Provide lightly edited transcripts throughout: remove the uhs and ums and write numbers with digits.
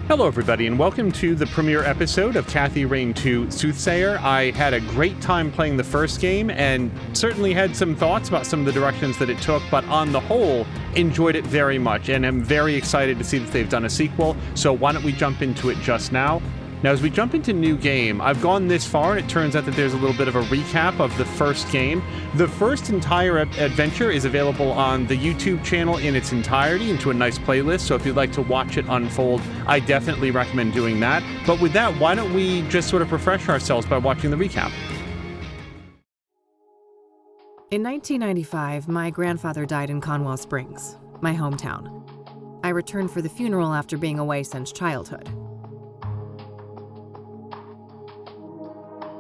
Hello, everybody, and welcome to the premiere episode of Kathy Reign 2 Soothsayer. I had a great time playing the first game and certainly had some thoughts about some of the directions that it took, but on the whole, enjoyed it very much, and I'm very excited to see that they've done a sequel, so why don't we jump into it just now? Now, as we jump into new game, I've gone this far, and it turns out that there's a little bit of a recap of the first game. The first entire adventure is available on the YouTube channel in its entirety into a nice playlist, so if you'd like to watch it unfold, I definitely recommend doing that. But with that, why don't we just sort of refresh ourselves by watching the recap? In 1995, my grandfather died in Conwell Springs, my hometown. I returned for the funeral after being away since childhood.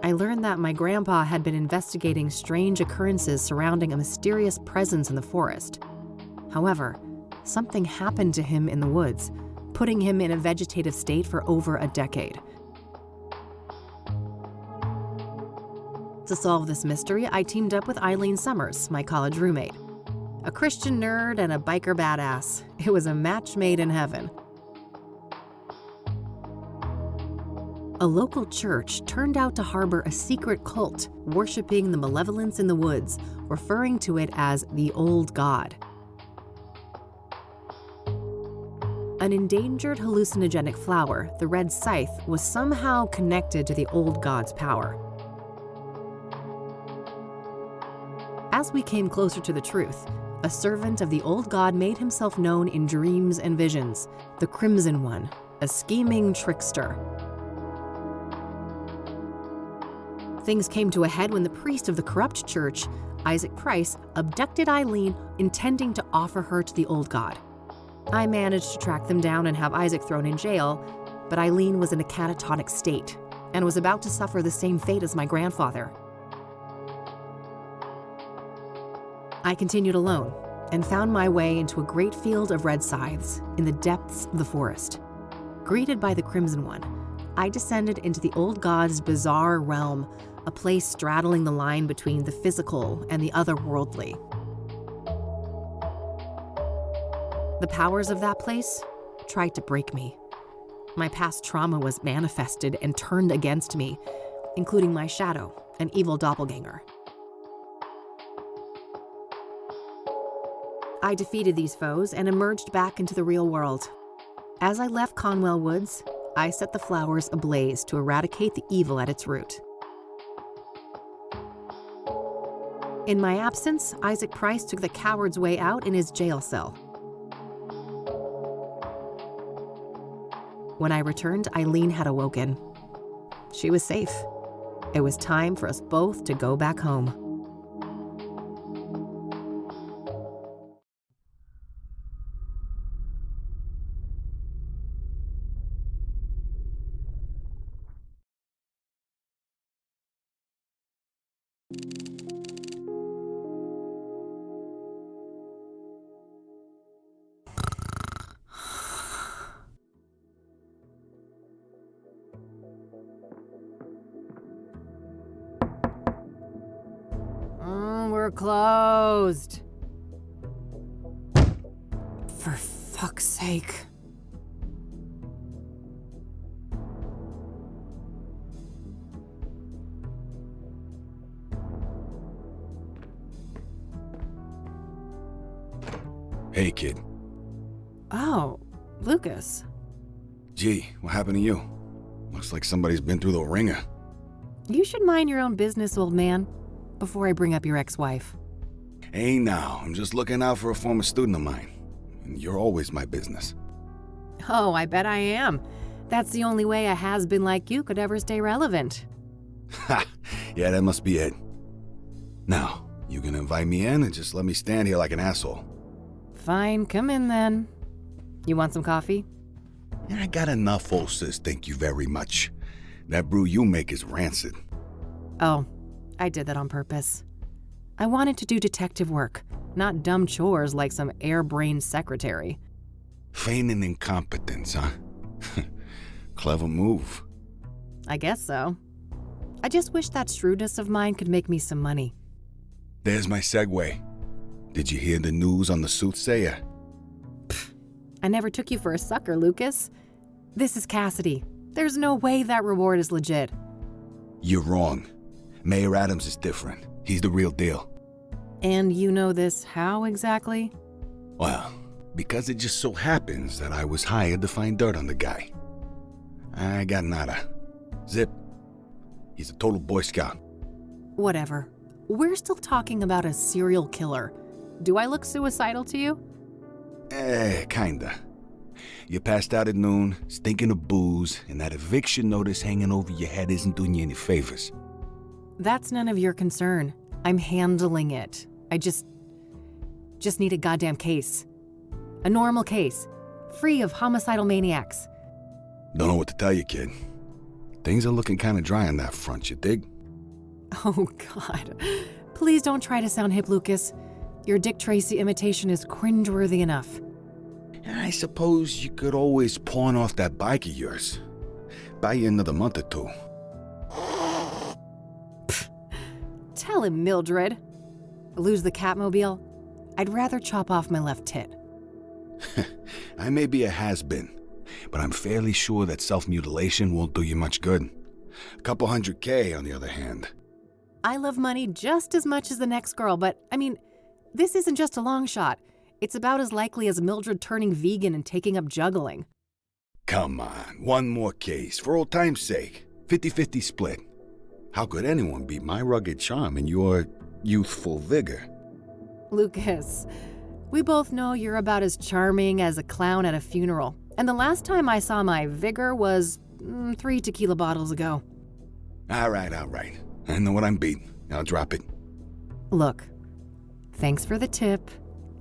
I learned that my grandpa had been investigating strange occurrences surrounding a mysterious presence in the forest. However, something happened to him in the woods, putting him in a vegetative state for over a decade. To solve this mystery, I teamed up with Eileen Summers, my college roommate. A Christian nerd and a biker badass. It was a match made in heaven. A local church turned out to harbor a secret cult worshiping the malevolence in the woods, referring to it as the Old God. An endangered hallucinogenic flower, the red scythe, was somehow connected to the Old God's power. As we came closer to the truth, a servant of the Old God made himself known in dreams and visions, the Crimson One, a scheming trickster. Things came to a head when the priest of the corrupt church, Isaac Price, abducted Eileen, intending to offer her to the Old God. I managed to track them down and have Isaac thrown in jail, but Eileen was in a catatonic state and was about to suffer the same fate as my grandfather. I continued alone and found my way into a great field of red scythes in the depths of the forest. Greeted by the Crimson One, I descended into the Old God's bizarre realm, a place straddling the line between the physical and the otherworldly. The powers of that place tried to break me. My past trauma was manifested and turned against me, including my shadow, an evil doppelganger. I defeated these foes and emerged back into the real world. As I left Conwell Woods, I set the flowers ablaze to eradicate the evil at its root. In my absence, Isaac Price took the coward's way out in his jail cell. When I returned, Eileen had awoken. She was safe. It was time for us both to go back home. We're closed. For fuck's sake. Hey, kid. Oh, Lucas. Gee, what happened to you? Looks like somebody's been through the ringer. You should mind your own business, old man, before I bring up your ex-wife. Hey now, I'm just looking out for a former student of mine. And you're always my business. Oh, I bet I am. That's the only way a has-been like you could ever stay relevant. Ha! Yeah, that must be it. Now, you gonna invite me in and just let me stand here like an asshole? Fine, come in then. You want some coffee? Yeah, I got enough, old sis, thank you very much. That brew you make is rancid. Oh, I did that on purpose. I wanted to do detective work, not dumb chores like some airbrained secretary. Feigning incompetence, huh? Clever move. I guess so. I just wish that shrewdness of mine could make me some money. There's my segue. Did you hear the news on the soothsayer? I never took you for a sucker, Lucas. This is Kassidy. There's no way that reward is legit. You're wrong. Mayor Adams is different. He's the real deal. And you know this how exactly? Well, because it just so happens that I was hired to find dirt on the guy. I got nada. Zip. He's a total Boy Scout. Whatever. We're still talking about a serial killer. Do I look suicidal to you? Kinda. You passed out at noon, stinking of booze, and that eviction notice hanging over your head isn't doing you any favors. That's none of your concern. I'm handling it. I just need a goddamn case. A normal case. Free of homicidal maniacs. Don't know what to tell you, kid. Things are looking kinda dry on that front, you dig? Oh, God. Please don't try to sound hip, Lucas. Your Dick Tracy imitation is cringeworthy enough. I suppose you could always pawn off that bike of yours. Buy you another month or two. Tell him, Mildred. Lose the Catmobile? I'd rather chop off my left tit. I may be a has-been, but I'm fairly sure that self-mutilation won't do you much good. A couple $100K, on the other hand. I love money just as much as the next girl, but, I mean, this isn't just a long shot. It's about as likely as Mildred turning vegan and taking up juggling. Come on, one more case, for old time's sake. 50-50 split. How could anyone beat my rugged charm and your youthful vigor? Lucas, we both know you're about as charming as a clown at a funeral. And the last time I saw my vigor was 3 tequila bottles ago. All right. I know what I'm beating. I'll drop it. Look, thanks for the tip.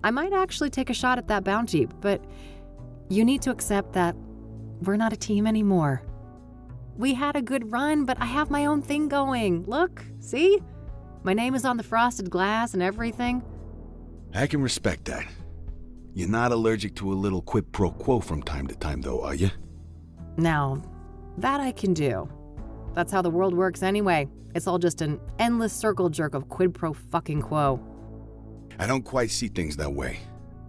I might actually take a shot at that bounty, but you need to accept that we're not a team anymore. We had a good run, but I have my own thing going. Look, see? My name is on the frosted glass and everything. I can respect that. You're not allergic to a little quid pro quo from time to time, though, are you? Now, that I can do. That's how the world works anyway. It's all just an endless circle jerk of quid pro fucking quo. I don't quite see things that way,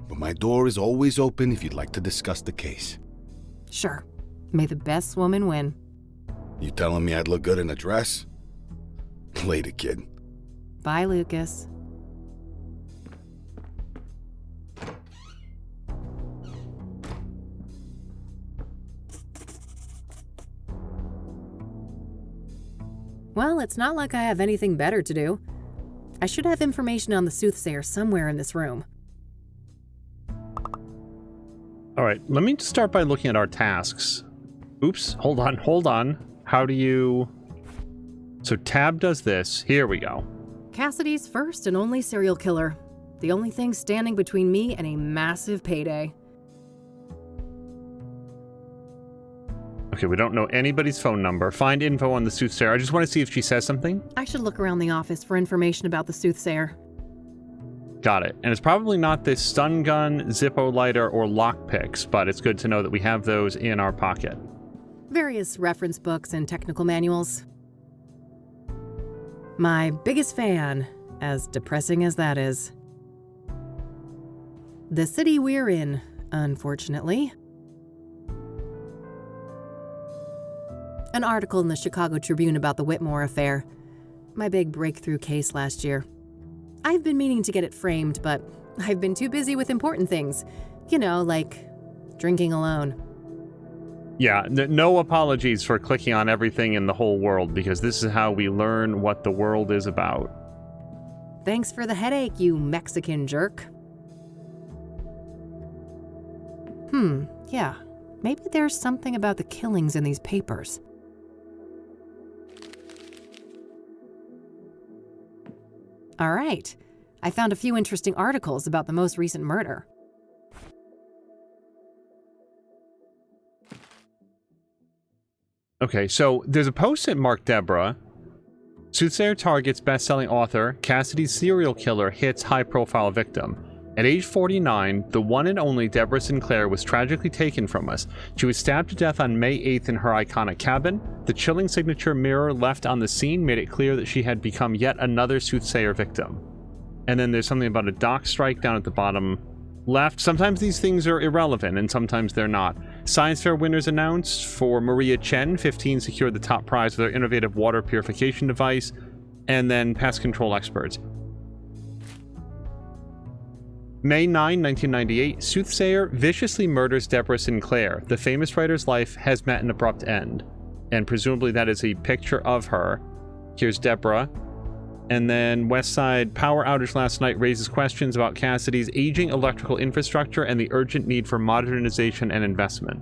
but my door is always open if you'd like to discuss the case. Sure. May the best woman win. You telling me I'd look good in a dress? Later, kid. Bye, Lucas. Well, it's not like I have anything better to do. I should have information on the soothsayer somewhere in this room. All right, let me just start by looking at our tasks. Oops, hold on. How do you... So tab does this. Here we go. Kassidy's first and only serial killer. The only thing standing between me and a massive payday. Okay, we don't know anybody's phone number. Find info on the soothsayer. I just want to see if she says something. I should look around the office for information about the soothsayer. Got it. And it's probably not this stun gun, Zippo lighter, or lockpicks, but it's good to know that we have those in our pocket. Various reference books and technical manuals. My biggest fan, as depressing as that is. The city we're in, unfortunately. An article in the Chicago Tribune about the Whitmore affair. My big breakthrough case last year. I've been meaning to get it framed, but I've been too busy with important things. You know, like drinking alone. Yeah, no apologies for clicking on everything in the whole world, because this is how we learn what the world is about. Thanks for the headache, you Mexican jerk. Yeah. Maybe there's something about the killings in these papers. All right. I found a few interesting articles about the most recent murder. Okay, so there's a post at Mark Deborah. Soothsayer targets best-selling author, Kassidy's serial killer hits high-profile victim. At age 49, the one and only Deborah Sinclair was tragically taken from us. She was stabbed to death on May 8th in her iconic cabin. The chilling signature mirror left on the scene made it clear that she had become yet another soothsayer victim. And then there's something about a dock strike down at the bottom left. Sometimes these things are irrelevant and sometimes they're not. Science fair winners announced. For Maria Chen, 15 secured the top prize for their innovative water purification device, and then pest control experts. May 9, 1998, soothsayer viciously murders Deborah Sinclair. The famous writer's life has met an abrupt end, and presumably that is a picture of her. Here's Deborah. And then West Side power outage last night raises questions about Kassidy's aging electrical infrastructure and the urgent need for modernization and investment.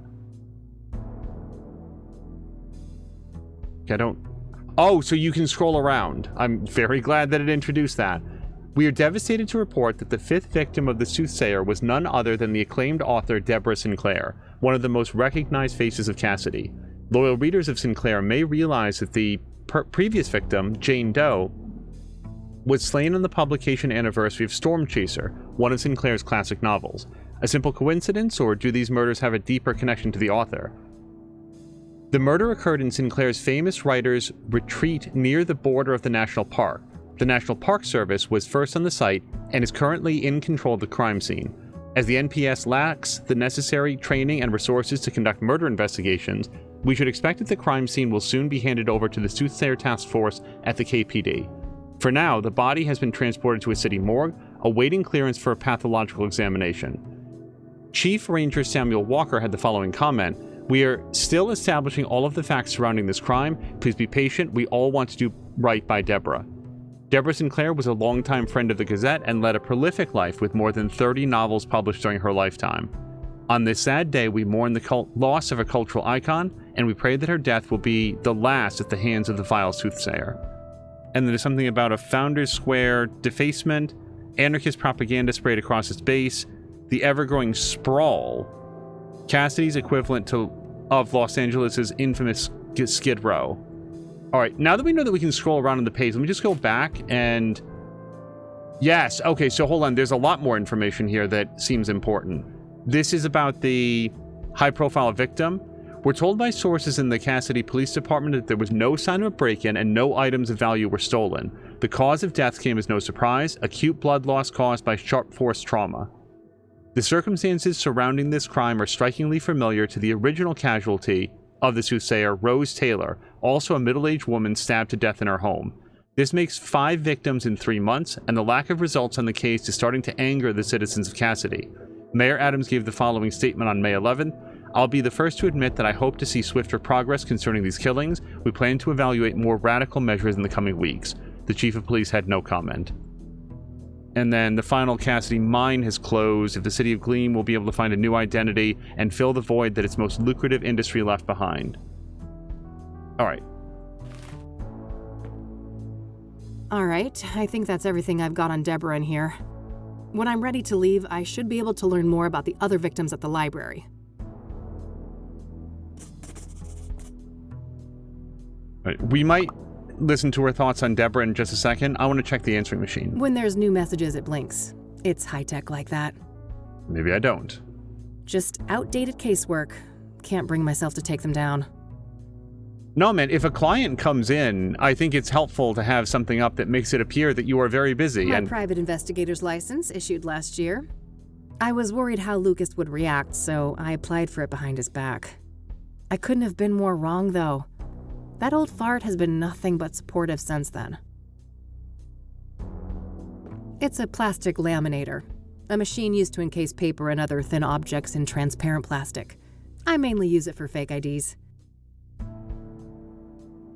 Oh, so you can scroll around. I'm very glad that it introduced that. We are devastated to report that the fifth victim of the soothsayer was none other than the acclaimed author Deborah Sinclair, one of the most recognized faces of Kassidy. Loyal readers of Sinclair may realize that the previous victim, Jane Doe, was slain on the publication anniversary of Storm Chaser, one of Sinclair's classic novels. A simple coincidence, or do these murders have a deeper connection to the author? The murder occurred in Sinclair's famous writer's retreat near the border of the national park. The National Park Service was first on the site and is currently in control of the crime scene. As the NPS lacks the necessary training and resources to conduct murder investigations, we should expect that the crime scene will soon be handed over to the Soothsayer Task Force at the KPD. For now, the body has been transported to a city morgue, awaiting clearance for a pathological examination. Chief Ranger Samuel Walker had the following comment: "We are still establishing all of the facts surrounding this crime. Please be patient. We all want to do right by Deborah." Deborah Sinclair was a longtime friend of the Gazette and led a prolific life with more than 30 novels published during her lifetime. On this sad day, we mourn the loss of a cultural icon, and we pray that her death will be the last at the hands of the vile soothsayer. And there's something about a Founders Square defacement, anarchist propaganda sprayed across its base, the ever-growing sprawl, Kassidy's equivalent of Los Angeles' infamous Skid Row. All right, now that we know that we can scroll around on the page, let me just go back and... Yes, okay, so hold on. There's a lot more information here that seems important. This is about the high-profile victim. We're told by sources in the Kassidy Police Department that there was no sign of a break-in and no items of value were stolen. The cause of death came as no surprise: acute blood loss caused by sharp force trauma. The circumstances surrounding this crime are strikingly familiar to the original casualty of the soothsayer, Rose Taylor, also a middle-aged woman stabbed to death in her home. This makes 5 victims in 3 months, and the lack of results on the case is starting to anger the citizens of Kassidy. Mayor Adams gave the following statement on May 11th: "I'll be the first to admit that I hope to see swifter progress concerning these killings. We plan to evaluate more radical measures in the coming weeks." The chief of police had no comment. And then the final Kassidy mine has closed. If the city of Gleam will be able to find a new identity and fill the void that its most lucrative industry left behind. All right. All right, I think that's everything I've got on Deborah in here. When I'm ready to leave, I should be able to learn more about the other victims at the library. All right. We might listen to her thoughts on Deborah in just a second. I want to check the answering machine. When there's new messages, it blinks. It's high-tech like that. Maybe I don't. Just outdated casework. Can't bring myself to take them down. No, man, if a client comes in, I think it's helpful to have something up that makes it appear that you are very busy. My private investigator's license, issued last year. I was worried how Lucas would react, so I applied for it behind his back. I couldn't have been more wrong, though. That old fart has been nothing but supportive since then. It's a plastic laminator, a machine used to encase paper and other thin objects in transparent plastic. I mainly use it for fake IDs.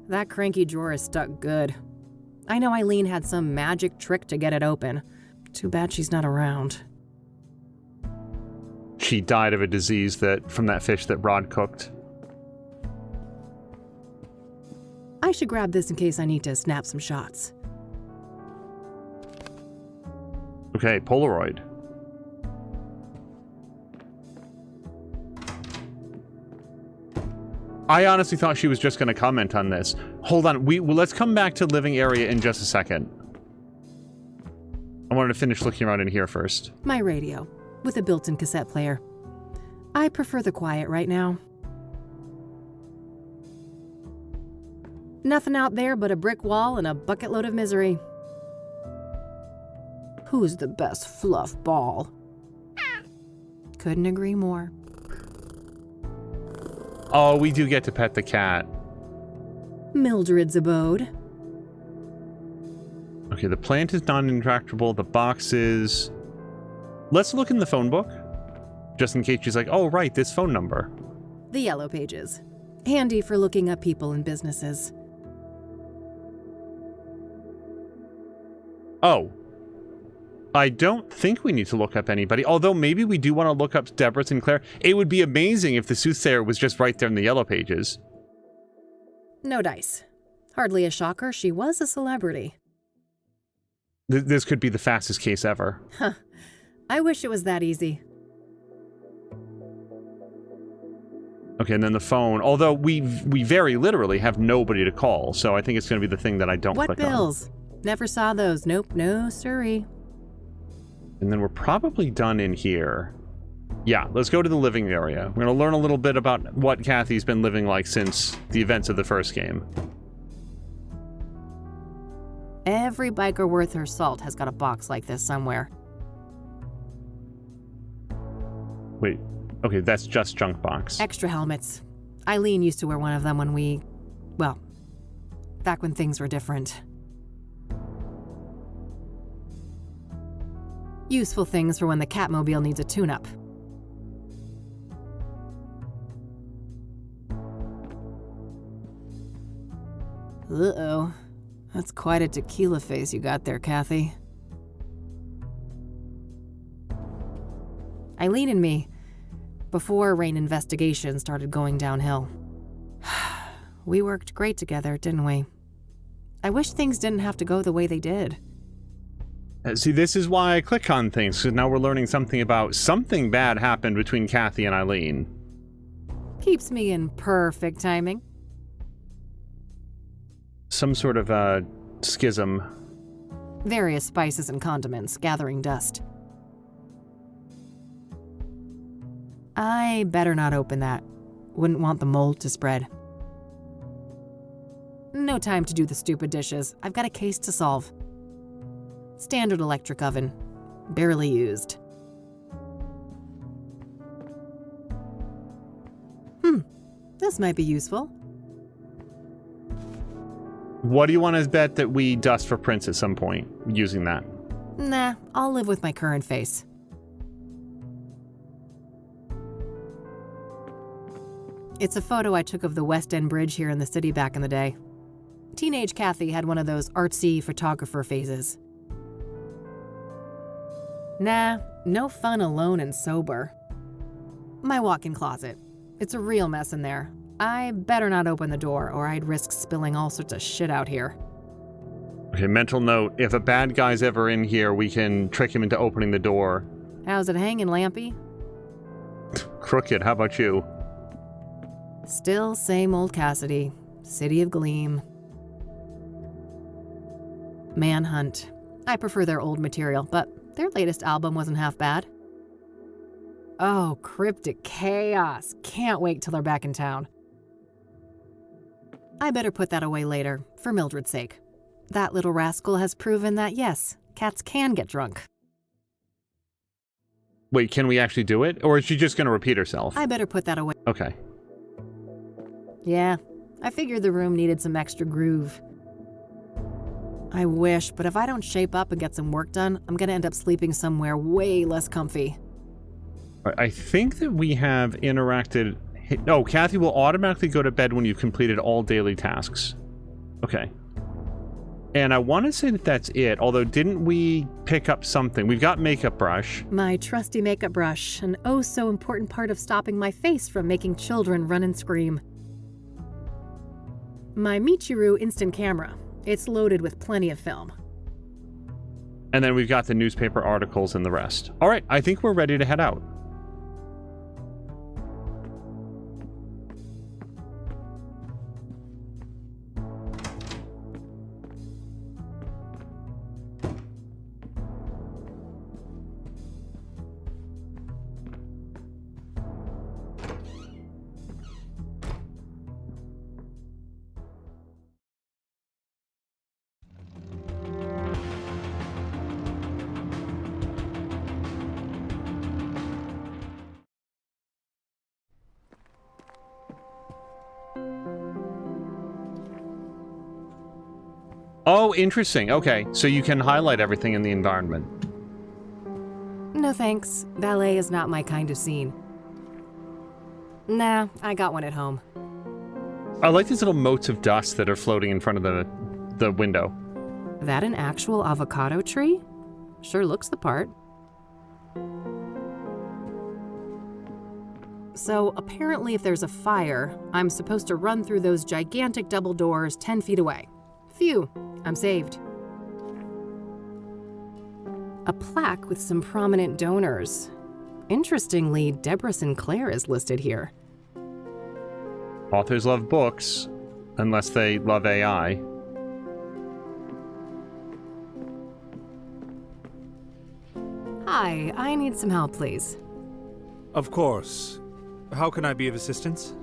That cranky drawer is stuck good. I know Eileen had some magic trick to get it open. Too bad she's not around. She died of a disease from that fish that Rod cooked. I should grab this in case I need to snap some shots. Okay, Polaroid. I honestly thought she was just going to comment on this. Hold on, let's come back to living area in just a second. I wanted to finish looking around in here first. My radio, with a built-in cassette player. I prefer the quiet right now. Nothing out there but a brick wall and a bucket load of misery. Who's the best fluff ball? Couldn't agree more. Oh, we do get to pet the cat. Mildred's abode. Okay, the plant is non-interactable. The box is... Let's look in the phone book. Just in case she's like, oh, right, this phone number. The yellow pages. Handy for looking up people and businesses. Oh. I don't think we need to look up anybody, although maybe we do want to look up Deborah Sinclair. It would be amazing if the soothsayer was just right there in the yellow pages. No dice. Hardly a shocker, she was a celebrity. This could be the fastest case ever. Huh. I wish it was that easy. Okay, and then the phone, although we very literally have nobody to call, so I think it's going to be the thing that I don't What click on. bills? Never saw those. Nope, no siree. And then we're probably done in here. Yeah, let's go to the living area. We're going to learn a little bit about what Kathy's been living like since the events of the first game. Every biker worth her salt has got a box like this somewhere. Wait, okay, that's just junk box. Extra helmets. Eileen used to wear one of them well, back when things were different. Useful things for when the Catmobile needs a tune-up. Uh-oh. That's quite a tequila face you got there, Kathy. Eileen and me, before Rain investigation started going downhill. We worked great together, didn't we? I wish things didn't have to go the way they did. See, this is why I click on things, because now we're learning something about something bad happened between Kathy and Eileen. Keeps me in perfect timing. Some sort of, schism. Various spices and condiments gathering dust. I better not open that. Wouldn't want the mold to spread. No time to do the stupid dishes. I've got a case to solve. Standard electric oven. Barely used. This might be useful. What do you want to bet that we dust for prints at some point using that? Nah, I'll live with my current face. It's a photo I took of the West End Bridge here in the city back in the day. Teenage Kathy had one of those artsy photographer phases. Nah, no fun alone and sober. My walk-in closet. It's a real mess in there. I better not open the door or I'd risk spilling all sorts of shit out here. Okay, mental note, if a bad guy's ever in here, we can trick him into opening the door. How's it hanging, Lampy? Crooked, how about you? Still same old Kassidy. City of Gleam. Manhunt. I prefer their old material, but their latest album wasn't half bad. Oh, Cryptic Chaos. Can't wait till they're back in town. I better put that away later, for Mildred's sake. That little rascal has proven that, yes, cats can get drunk. Wait, can we actually do it? Or is she just going to repeat herself? I better put that away. Okay. Yeah, I figured the room needed some extra groove. I wish, but if I don't shape up and get some work done, I'm gonna end up sleeping somewhere way less comfy. I think that we have interacted... Oh, Kathy will automatically go to bed when you've completed all daily tasks. Okay. And I want to say that that's it, although didn't we pick up something? We've got makeup brush. My trusty makeup brush, an oh so important part of stopping my face from making children run and scream. My Michiru instant camera. It's loaded with plenty of film. And then we've got the newspaper articles and the rest. All right, I think we're ready to head out. Oh, interesting. Okay, so you can highlight everything in the environment. No thanks. Ballet is not my kind of scene. Nah, I got one at home. I like these little motes of dust that are floating in front of the window. That an actual avocado tree? Sure looks the part. So apparently if there's a fire, I'm supposed to run through those gigantic double doors 10 feet away. Phew, I'm saved. A plaque with some prominent donors. Interestingly, Deborah Sinclair is listed here. Authors love books, unless they love AI. Hi, I need some help, please. Of course. How can I be of assistance?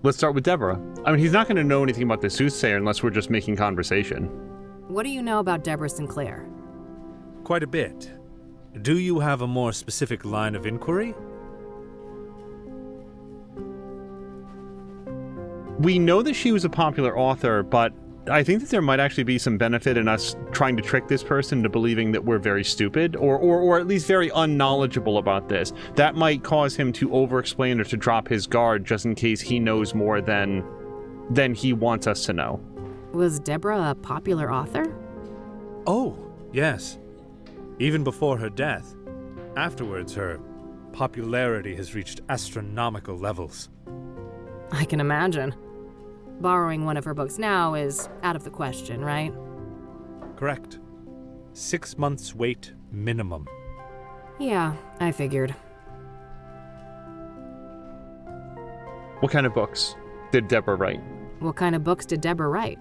Let's start with Deborah. I mean, he's not going to know anything about the soothsayer unless we're just making conversation. What do you know about Deborah Sinclair? Quite a bit. Do you have a more specific line of inquiry? We know that she was a popular author, but I think that there might actually be some benefit in us trying to trick this person into believing that we're very stupid or at least very unknowledgeable about this. That might cause him to over-explain or to drop his guard just in case he knows more than he wants us to know. Was Deborah a popular author? Oh, yes. Even before her death. Afterwards, her popularity has reached astronomical levels. I can imagine. Borrowing one of her books now is out of the question, right? Correct. 6 months wait minimum. Yeah, I figured. What kind of books did Deborah write? What kind of books did Deborah write?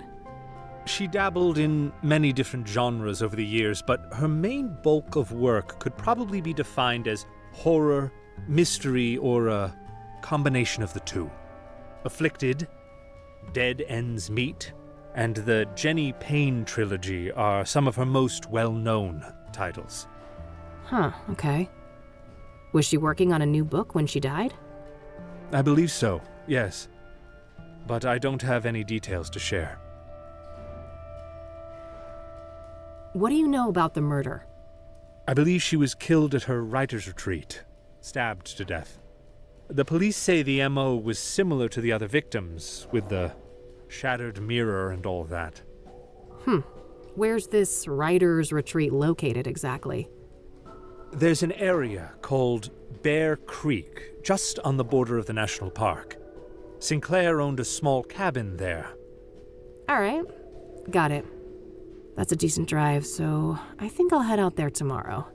She dabbled in many different genres over the years, but her main bulk of work could probably be defined as horror, mystery, or a combination of the two. Afflicted, Dead Ends Meet, and the Jenny Payne trilogy are some of her most well-known titles. Huh, okay. Was she working on a new book when she died? I believe so, yes. But I don't have any details to share. What do you know about the murder? I believe she was killed at her writer's retreat, stabbed to death. The police say the MO was similar to the other victims, with the shattered mirror and all that. Where's this writer's retreat located exactly? There's an area called Bear Creek, just on the border of the national park. Sinclair owned a small cabin there. All right, got it. That's a decent drive, so I think I'll head out there tomorrow.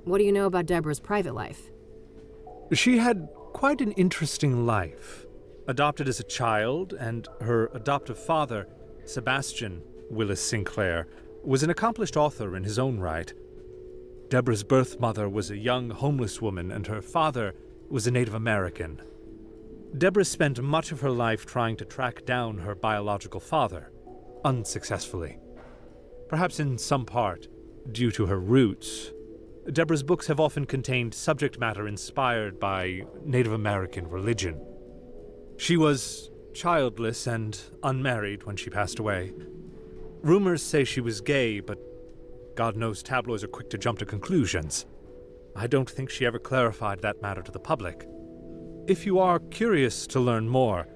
What do you know about Deborah's private life? She had quite an interesting life. Adopted as a child, and her adoptive father, Sebastian Willis Sinclair, was an accomplished author in his own right. Deborah's birth mother was a young homeless woman, and her father was a Native American. Deborah spent much of her life trying to track down her biological father, unsuccessfully. Perhaps in some part, due to her roots, Deborah's books have often contained subject matter inspired by Native American religion. She was childless and unmarried when she passed away. Rumors say she was gay, but God knows tabloids are quick to jump to conclusions. I don't think she ever clarified that matter to the public. If you are curious to learn more,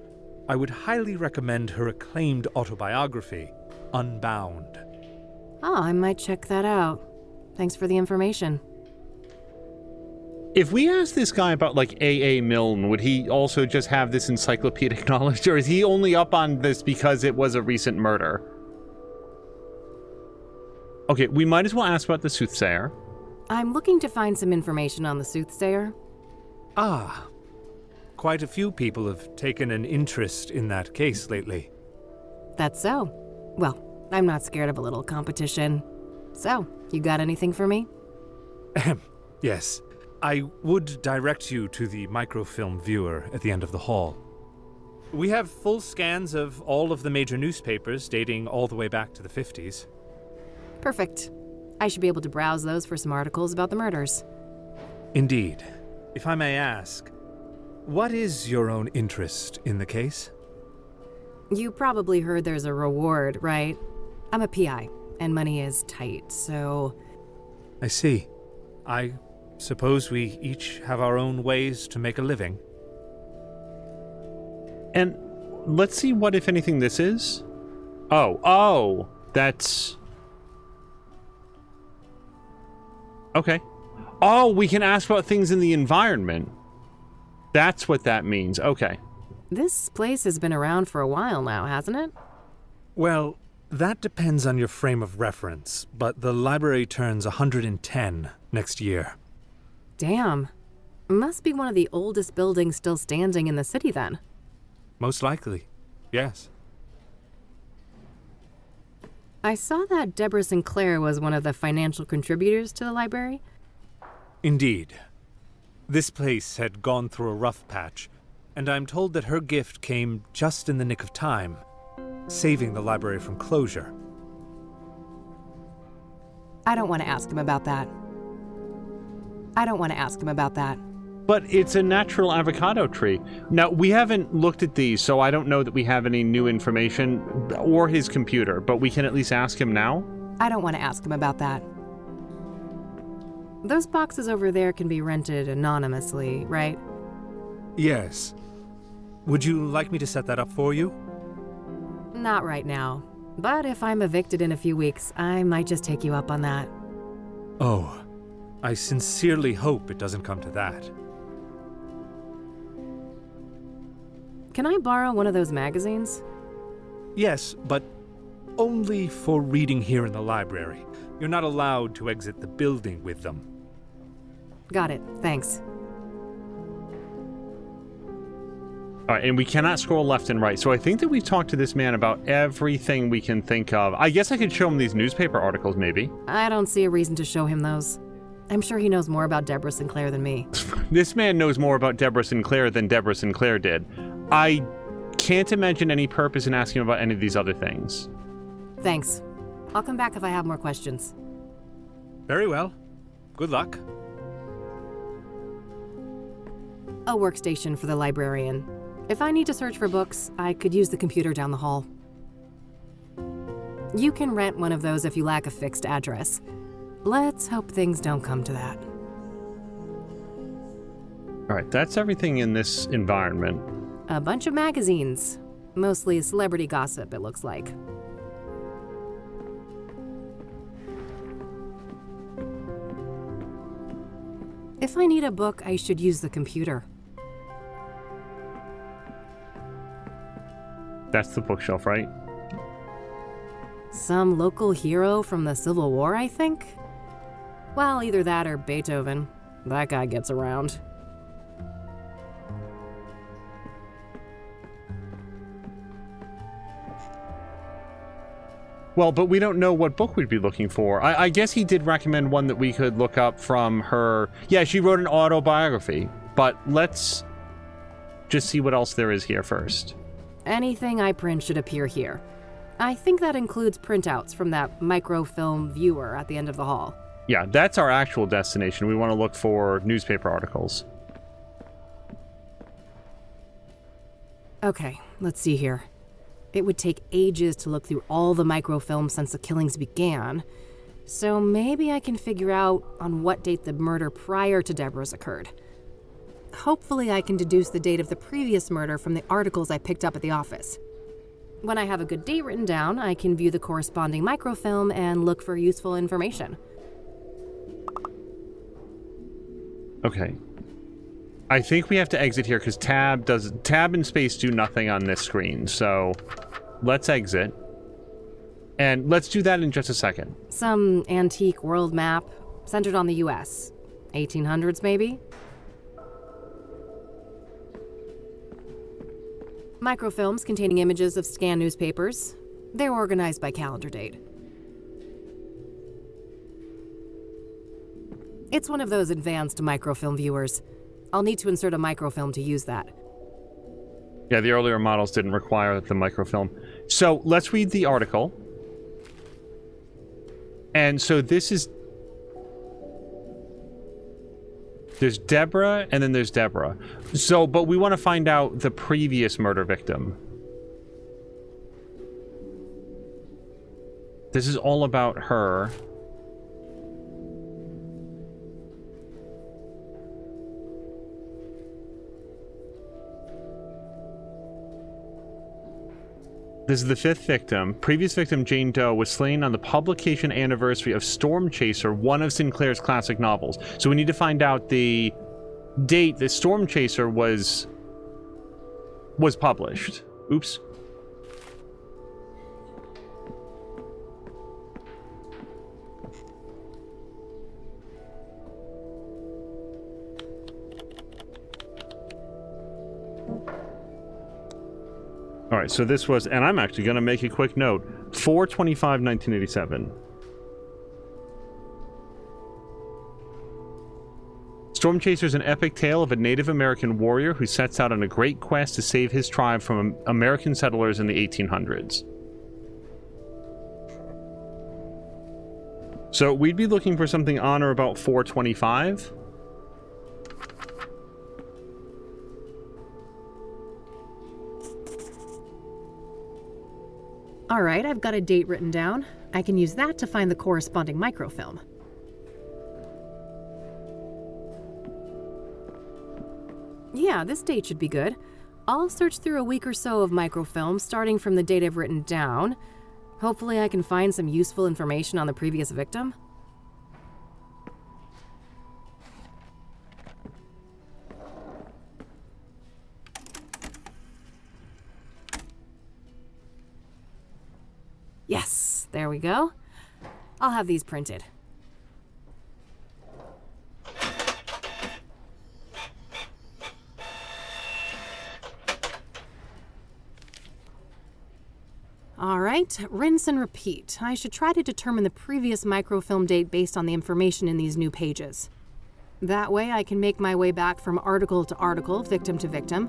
I would highly recommend her acclaimed autobiography, Unbound. Oh, I might check that out. Thanks for the information. If we asked this guy about, like, A.A. Milne, would he also just have this encyclopedic knowledge, or is he only up on this because it was a recent murder? Okay, we might as well ask about the soothsayer. I'm looking to find some information on the soothsayer. Ah, quite a few people have taken an interest in that case lately. That's so. Well, I'm not scared of a little competition. So, you got anything for me? Yes. I would direct you to the microfilm viewer at the end of the hall. We have full scans of all of the major newspapers dating all the way back to the 50s. Perfect. I should be able to browse those for some articles about the murders. Indeed. If I may ask, what is your own interest in the case? You probably heard there's a reward, right? I'm a PI, and money is tight, so... I see. I suppose we each have our own ways to make a living. And let's see what, if anything, this is. Oh, that's... Okay. Oh, we can ask about things in the environment. That's what that means. Okay. This place has been around for a while now, hasn't it? Well, that depends on your frame of reference, but the library turns 110 next year. Damn. Must be one of the oldest buildings still standing in the city, then. Most likely, yes. I saw that Deborah Sinclair was one of the financial contributors to the library. Indeed. This place had gone through a rough patch, and I'm told that her gift came just in the nick of time, saving the library from closure. I don't want to ask him about that. But it's a natural avocado tree. Now, we haven't looked at these, so I don't know that we have any new information, or his computer, but we can at least ask him now. I don't want to ask him about that. Those boxes over there can be rented anonymously, right? Yes. Would you like me to set that up for you? Not right now. But if I'm evicted in a few weeks, I might just take you up on that. Oh, I sincerely hope it doesn't come to that. Can I borrow one of those magazines? Yes, but only for reading here in the library. You're not allowed to exit the building with them. Got it, thanks. All right, and we cannot scroll left and right, so I think that we've talked to this man about everything we can think of. I guess I could show him these newspaper articles, maybe. I don't see a reason to show him those. I'm sure he knows more about Deborah Sinclair than me. This man knows more about Deborah Sinclair than Deborah Sinclair did. I can't imagine any purpose in asking him about any of these other things. Thanks. I'll come back if I have more questions. Very well. Good luck. A workstation for the librarian. If I need to search for books, I could use the computer down the hall. You can rent one of those if you lack a fixed address. Let's hope things don't come to that. All right, that's everything in this environment. A bunch of magazines. Mostly celebrity gossip, it looks like. If I need a book, I should use the computer. That's the bookshelf, right? Some local hero from the Civil War, I think? Well, either that or Beethoven. That guy gets around. Well, but we don't know what book we'd be looking for. I guess he did recommend one that we could look up from her. Yeah, she wrote an autobiography, but let's just see what else there is here first. Anything I print should appear here. I think that includes printouts from that microfilm viewer at the end of the hall. Yeah, that's our actual destination. We want to look for newspaper articles. Okay, let's see here. It would take ages to look through all the microfilms since the killings began, so maybe I can figure out on what date the murder prior to Deborah's occurred. Hopefully I can deduce the date of the previous murder from the articles I picked up at the office. When I have a good date written down, I can view the corresponding microfilm and look for useful information. Okay. I think we have to exit here because tab and space do nothing on this screen. So let's exit. And let's do that in just a second. Some antique world map centered on the US. 1800s maybe? Microfilms containing images of scanned newspapers. They're organized by calendar date. It's one of those advanced microfilm viewers. I'll need to insert a microfilm to use that. Yeah, the earlier models didn't require the microfilm. So let's read the article. And so this There's Deborah, and then there's Deborah. So, but we want to find out the previous murder victim. This is all about her. This is the 5th victim. Previous victim, Jane Doe, was slain on the publication anniversary of Storm Chaser, one of Sinclair's classic novels. So we need to find out the date that Storm Chaser was published. Oops. All right, so this was, and I'm actually going to make a quick note, 4/25/1987. Storm Chaser is an epic tale of a Native American warrior who sets out on a great quest to save his tribe from American settlers in the 1800s. So we'd be looking for something on or about 4/25. All right, I've got a date written down. I can use that to find the corresponding microfilm. Yeah, this date should be good. I'll search through a week or so of microfilm, starting from the date I've written down. Hopefully I can find some useful information on the previous victim. Yes, there we go. I'll have these printed. All right, rinse and repeat. I should try to determine the previous microfilm date based on the information in these new pages. That way I can make my way back from article to article, victim to victim,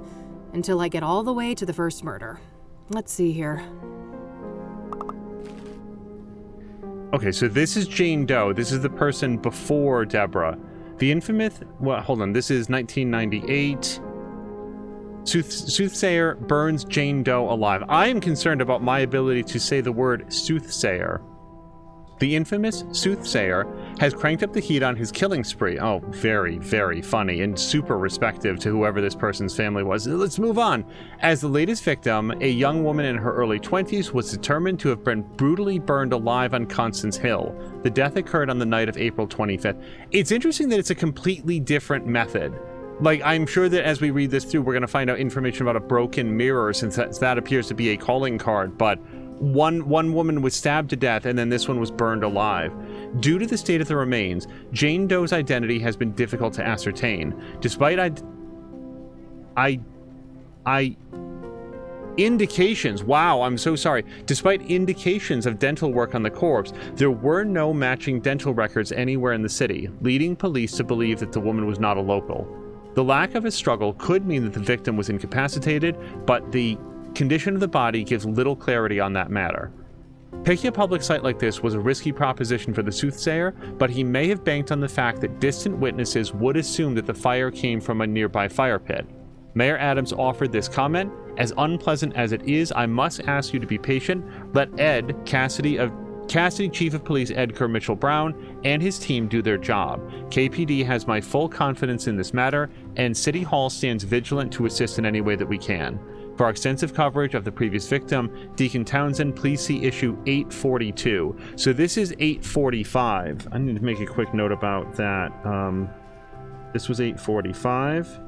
until I get all the way to the first murder. Let's see here. Okay, so this is Jane Doe. This is the person before Deborah. The infamous... Well, hold on. This is 1998. Soothsayer burns Jane Doe alive. I am concerned about my ability to say the word soothsayer. The infamous Soothsayer has cranked up the heat on his killing spree. Oh, very, very funny and super respective to whoever this person's family was. Let's move on. As the latest victim, a young woman in her early 20s was determined to have been brutally burned alive on Constance Hill. The death occurred on the night of April 25th. It's interesting that it's a completely different method. Like, I'm sure that as we read this through, we're going to find out information about a broken mirror, since that appears to be a calling card, but one woman was stabbed to death, and then this one was burned alive. Due to the state of the remains, Jane Doe's identity has been difficult to ascertain. Despite indications, wow, I'm so sorry. Despite indications of dental work on the corpse, there were no matching dental records anywhere in the city, leading police to believe that the woman was not a local. The lack of a struggle could mean that the victim was incapacitated, but the condition of the body gives little clarity on that matter. Picking a public site like this was a risky proposition for the Soothsayer, but he may have banked on the fact that distant witnesses would assume that the fire came from a nearby fire pit. Mayor Adams offered this comment. As unpleasant as it is, I must ask you to be patient. Let Ed, Kassidy Chief of Police Edgar Mitchell Brown, and his team do their job. KPD has my full confidence in this matter, and City Hall stands vigilant to assist in any way that we can. For our extensive coverage of the previous victim, Deacon Townsend, please see issue 842. So this is 845. I need to make a quick note about that. This was 845.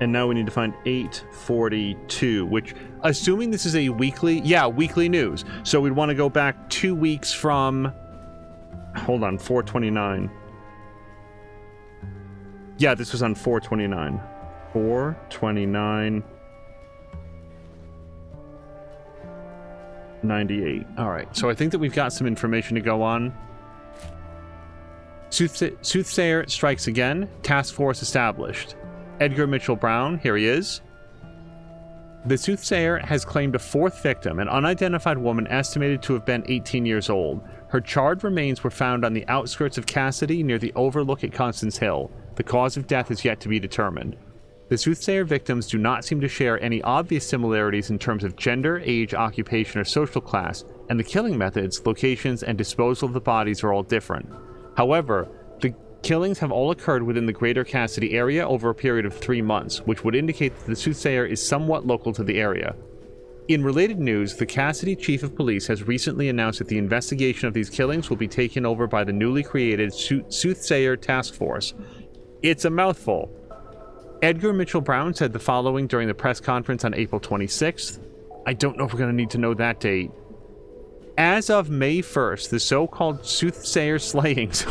And now we need to find 842, which, assuming this is a weekly news. So we'd want to go back 2 weeks from, hold on, 429. Yeah, this was on 429. 429. 98. All right, so I think that we've got some information to go on. Soothsayer strikes again. Task force established. Edgar Mitchell Brown, here he is. The Soothsayer has claimed a fourth victim, an unidentified woman estimated to have been 18 years old. Her charred remains were found on the outskirts of Kassidy near the overlook at Constance Hill. The cause of death is yet to be determined. The soothsayer victims do not seem to share any obvious similarities in terms of gender, age, occupation, or social class, and the killing methods, locations, and disposal of the bodies are all different. However, the killings have all occurred within the greater Kassidy area over a period of 3 months, which would indicate that the soothsayer is somewhat local to the area. In related news, the Kassidy Chief of Police has recently announced that the investigation of these killings will be taken over by the newly created Soothsayer Task Force. It's a mouthful. Edgar Mitchell Brown said the following during the press conference on April 26th. I don't know if we're going to need to know that date. As of May 1st, the so-called soothsayer slayings,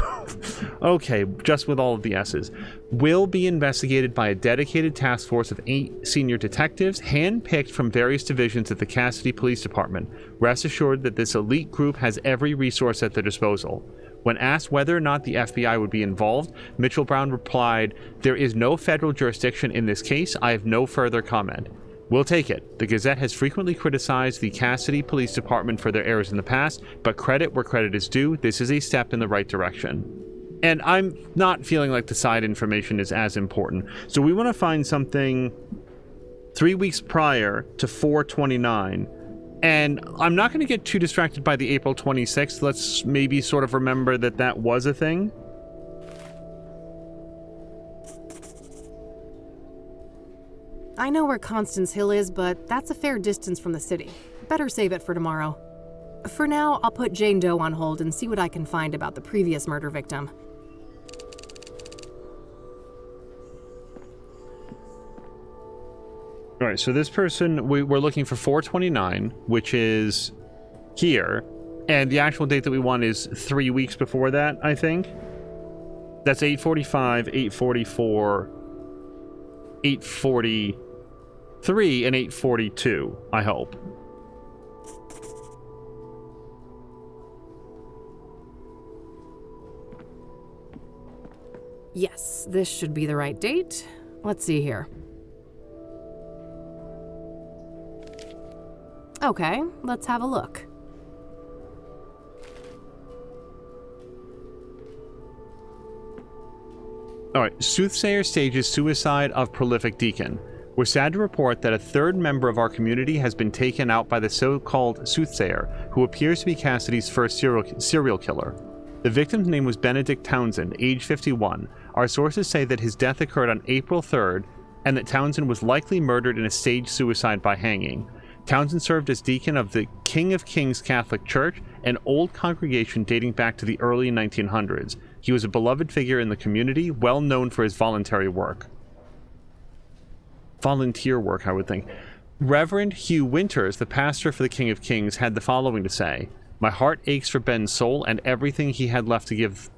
okay, just with all of the S's, will be investigated by a dedicated task force of 8 senior detectives, hand-picked from various divisions at the Kassidy Police Department. Rest assured that this elite group has every resource at their disposal. When asked whether or not the FBI would be involved, Mitchell Brown replied, "There is no federal jurisdiction in this case. I have no further comment." We'll take it. The Gazette has frequently criticized the Kassidy Police Department for their errors in the past, but credit where credit is due. This is a step in the right direction. And I'm not feeling like the side information is as important. So we want to find something 3 weeks prior to 4/29. And I'm not going to get too distracted by the April 26th. Let's maybe sort of remember that that was a thing. I know where Constance Hill is, but that's a fair distance from the city. Better save it for tomorrow. For now, I'll put Jane Doe on hold and see what I can find about the previous murder victim. All right, so this person, we're looking for 4/29, which is here. And the actual date that we want is 3 weeks before that, I think. That's 8:45, 8:44, 8:43, and 8:42, I hope. Yes, this should be the right date. Let's see here. Okay, let's have a look. Alright, soothsayer stages suicide of prolific deacon. We're sad to report that a third member of our community has been taken out by the so-called soothsayer, who appears to be Kassidy's first serial killer. The victim's name was Benedict Townsend, age 51. Our sources say that his death occurred on April 3rd, and that Townsend was likely murdered in a staged suicide by hanging. Townsend served as deacon of the King of Kings Catholic Church, an old congregation dating back to the early 1900s. He was a beloved figure in the community, well known for his voluntary work. Volunteer work, I would think. Reverend Hugh Winters, the pastor for the King of Kings, had the following to say: "My heart aches for Ben's soul and everything he had left to give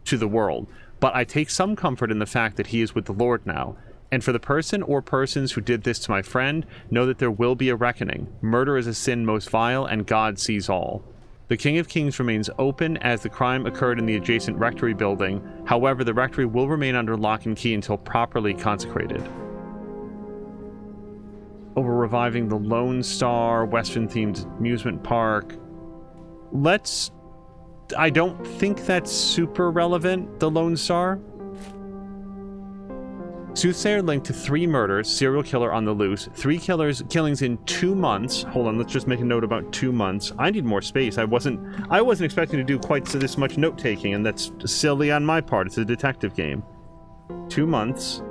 to the world, but I take some comfort in the fact that he is with the Lord now. And for the person or persons who did this to my friend, know that there will be a reckoning. Murder is a sin most vile, and God sees all." The King of Kings remains open as the crime occurred in the adjacent rectory building. However, the rectory will remain under lock and key until properly consecrated. Over reviving the Lone Star, Western-themed amusement park. I don't think that's super relevant, the Lone Star. Soothsayer linked to 3 murders, serial killer on the loose, 3 killings in 2 months. Hold on, let's just make a note about 2 months. I need more space. I wasn't expecting to do quite this much note-taking, and that's silly on my part. It's a detective game. 2 months.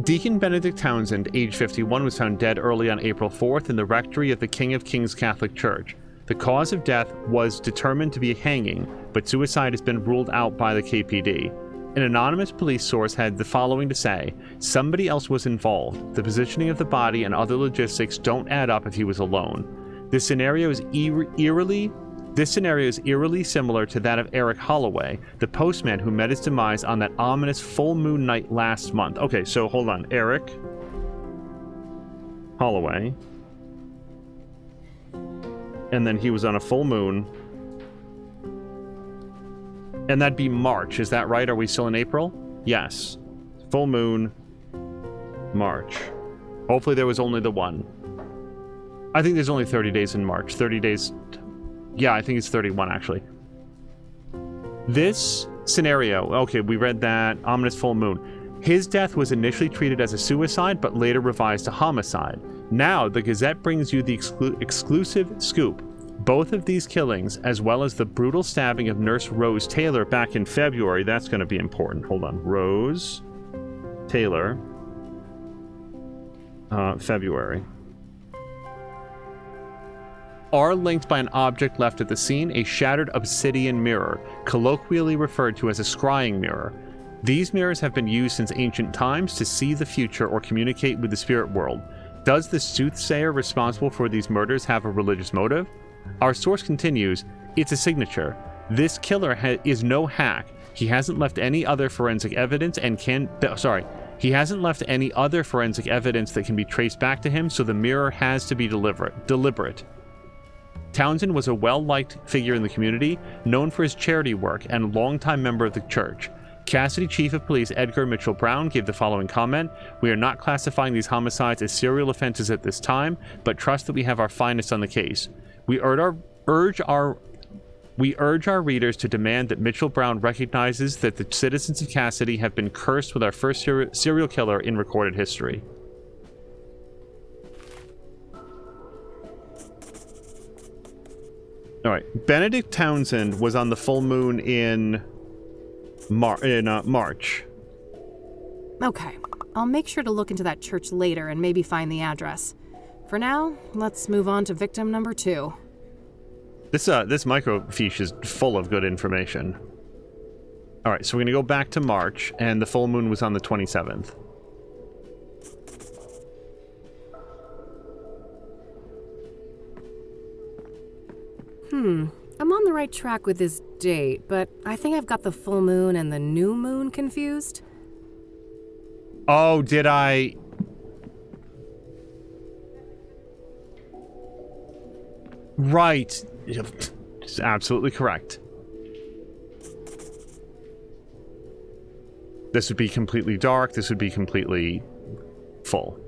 Deacon Benedict Townsend, age 51, was found dead early on April 4th in the rectory of the King of Kings Catholic Church. The cause of death was determined to be hanging, but suicide has been ruled out by the KPD. An anonymous police source had the following to say: "Somebody else was involved. The positioning of the body and other logistics don't add up if he was alone." This scenario is eerily similar to that of Eric Holloway, the postman who met his demise on that ominous full moon night last month. Okay, so hold on. Eric Holloway. And then he was on a full moon. And that'd be March, is that right? Are we still in April? Yes. Full moon, March. Hopefully there was only the one. I think there's only 30 days in March. 30 days... Yeah, I think it's 31, actually. This scenario. Okay, we read that. Ominous full moon. His death was initially treated as a suicide, but later revised to homicide. Now, the Gazette brings you the exclusive scoop. Both of these killings, as well as the brutal stabbing of Nurse Rose Taylor back in February, that's going to be important. Hold on. Rose Taylor, February, are linked by an object left at the scene, a shattered obsidian mirror, colloquially referred to as a scrying mirror. These mirrors have been used since ancient times to see the future or communicate with the spirit world. Does the soothsayer responsible for these murders have a religious motive? Our source continues, it's a signature. This killer is no hack. He hasn't left any other forensic evidence he hasn't left any other forensic evidence that can be traced back to him, so the mirror has to be deliberate. Townsend was a well-liked figure in the community, known for his charity work, and a longtime member of the church. Kassidy Chief of Police Edgar Mitchell Brown gave the following comment: "We are not classifying these homicides as serial offenses at this time, but trust that we have our finest on the case. We urge our readers to demand that Mitchell Brown recognizes that the citizens of Kassidy have been cursed with our first serial killer in recorded history." All right. Benedict Townsend was on the full moon in March. Okay, I'll make sure to look into that church later and maybe find the address. For now, let's move on to victim number 2. This microfiche is full of good information. All right, so we're going to go back to March, and the full moon was on the 27th. I'm on the right track with this date, but I think I've got the full moon and the new moon confused. Oh, did I? Right. It's absolutely correct. This would be completely dark. This would be completely full.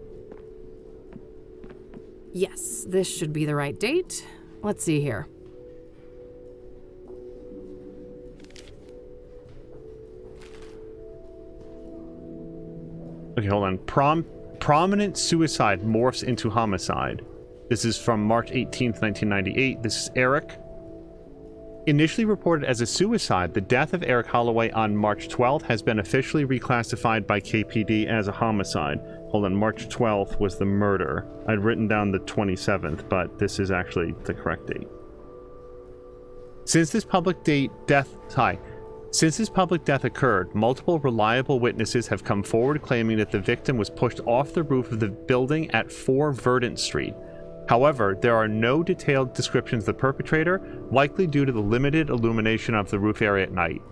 Yes, this should be the right date. Let's see here. Okay, hold on. Prominent suicide morphs into homicide. This is from March 18th, 1998. This is Eric. Initially reported as a suicide, the death of Eric Holloway on March 12th has been officially reclassified by KPD as a homicide. Hold on, March 12th was the murder. I'd written down the 27th, but this is actually the correct date. Since this public death occurred, multiple reliable witnesses have come forward claiming that the victim was pushed off the roof of the building at 4 Verdant Street. However, there are no detailed descriptions of the perpetrator, likely due to the limited illumination of the roof area at night.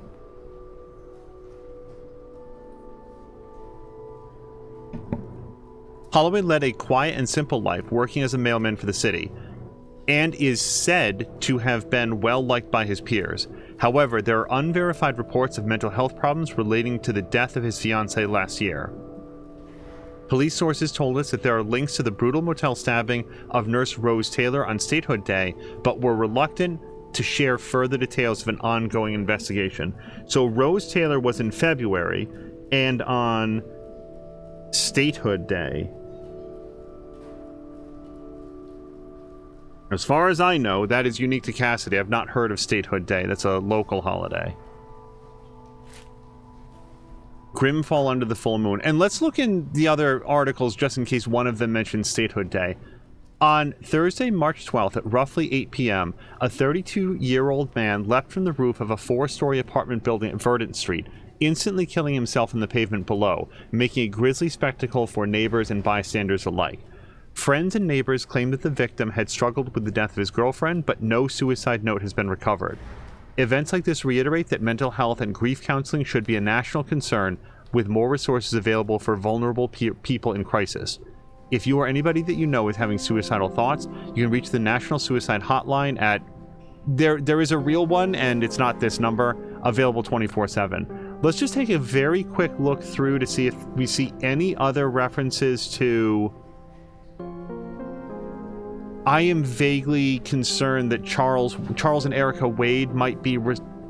Holloway led a quiet and simple life, working as a mailman for the city, and is said to have been well liked by his peers. However, there are unverified reports of mental health problems relating to the death of his fiancée last year. Police sources told us that there are links to the brutal motel stabbing of Nurse Rose Taylor on Statehood Day, but were reluctant to share further details of an ongoing investigation. So Rose Taylor was in February, and on Statehood Day, as far as I know, that is unique to Kassidy. I've not heard of Statehood Day. That's a local holiday. Grimfall under the full moon. And let's look in the other articles just in case one of them mentions Statehood Day. On Thursday, March 12th at roughly 8 p.m., a 32-year-old man leapt from the roof of a 4-story apartment building at Verdant Street, instantly killing himself on the pavement below, making a grisly spectacle for neighbors and bystanders alike. Friends and neighbors claim that the victim had struggled with the death of his girlfriend, but no suicide note has been recovered. Events like this reiterate that mental health and grief counseling should be a national concern, with more resources available for vulnerable people in crisis. If you or anybody that you know is having suicidal thoughts, you can reach the National Suicide Hotline at... There is a real one, and it's not this number, available 24/7. Let's just take a very quick look through to see if we see any other references to... I am vaguely concerned that Charles and Erica Wade might be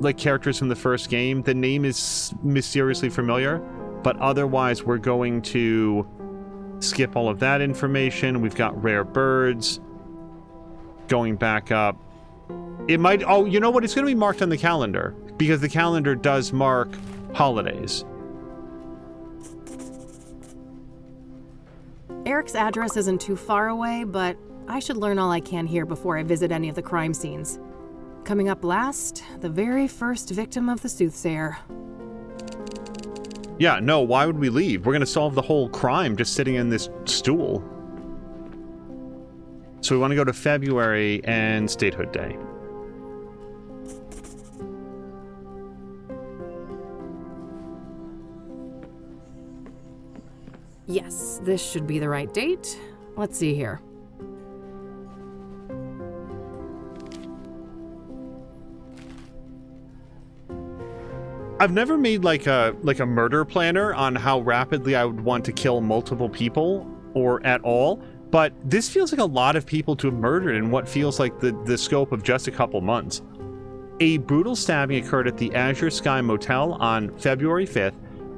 like characters from the first game. The name is mysteriously familiar, but otherwise we're going to skip all of that information. We've got rare birds. Going back up. It might... Oh, you know what? It's going to be marked on the calendar, because the calendar does mark holidays. Eric's address isn't too far away, but I should learn all I can here before I visit any of the crime scenes. Coming up last, the very first victim of the soothsayer. Yeah, no, why would we leave? We're going to solve the whole crime just sitting in this stool. So we want to go to February and Statehood Day. Yes, this should be the right date. Let's see here. I've never made like a murder planner on how rapidly I would want to kill multiple people or at all, but this feels like a lot of people to have murdered in what feels like the scope of just a couple months. A brutal stabbing occurred at the Azure Sky Motel on February 5th,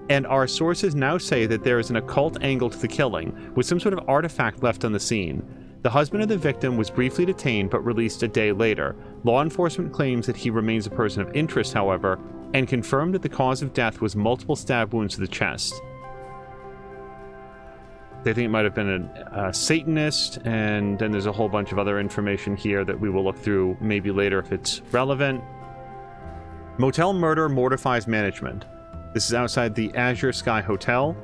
and our sources now say that there is an occult angle to the killing, with some sort of artifact left on the scene. The husband of the victim was briefly detained but released a day later. Law enforcement claims that he remains a person of interest, however, and confirmed that the cause of death was multiple stab wounds to the chest. They think it might have been a Satanist, and then there's a whole bunch of other information here that we will look through maybe later if it's relevant. Motel murder mortifies management. This is outside the Azure Sky Hotel.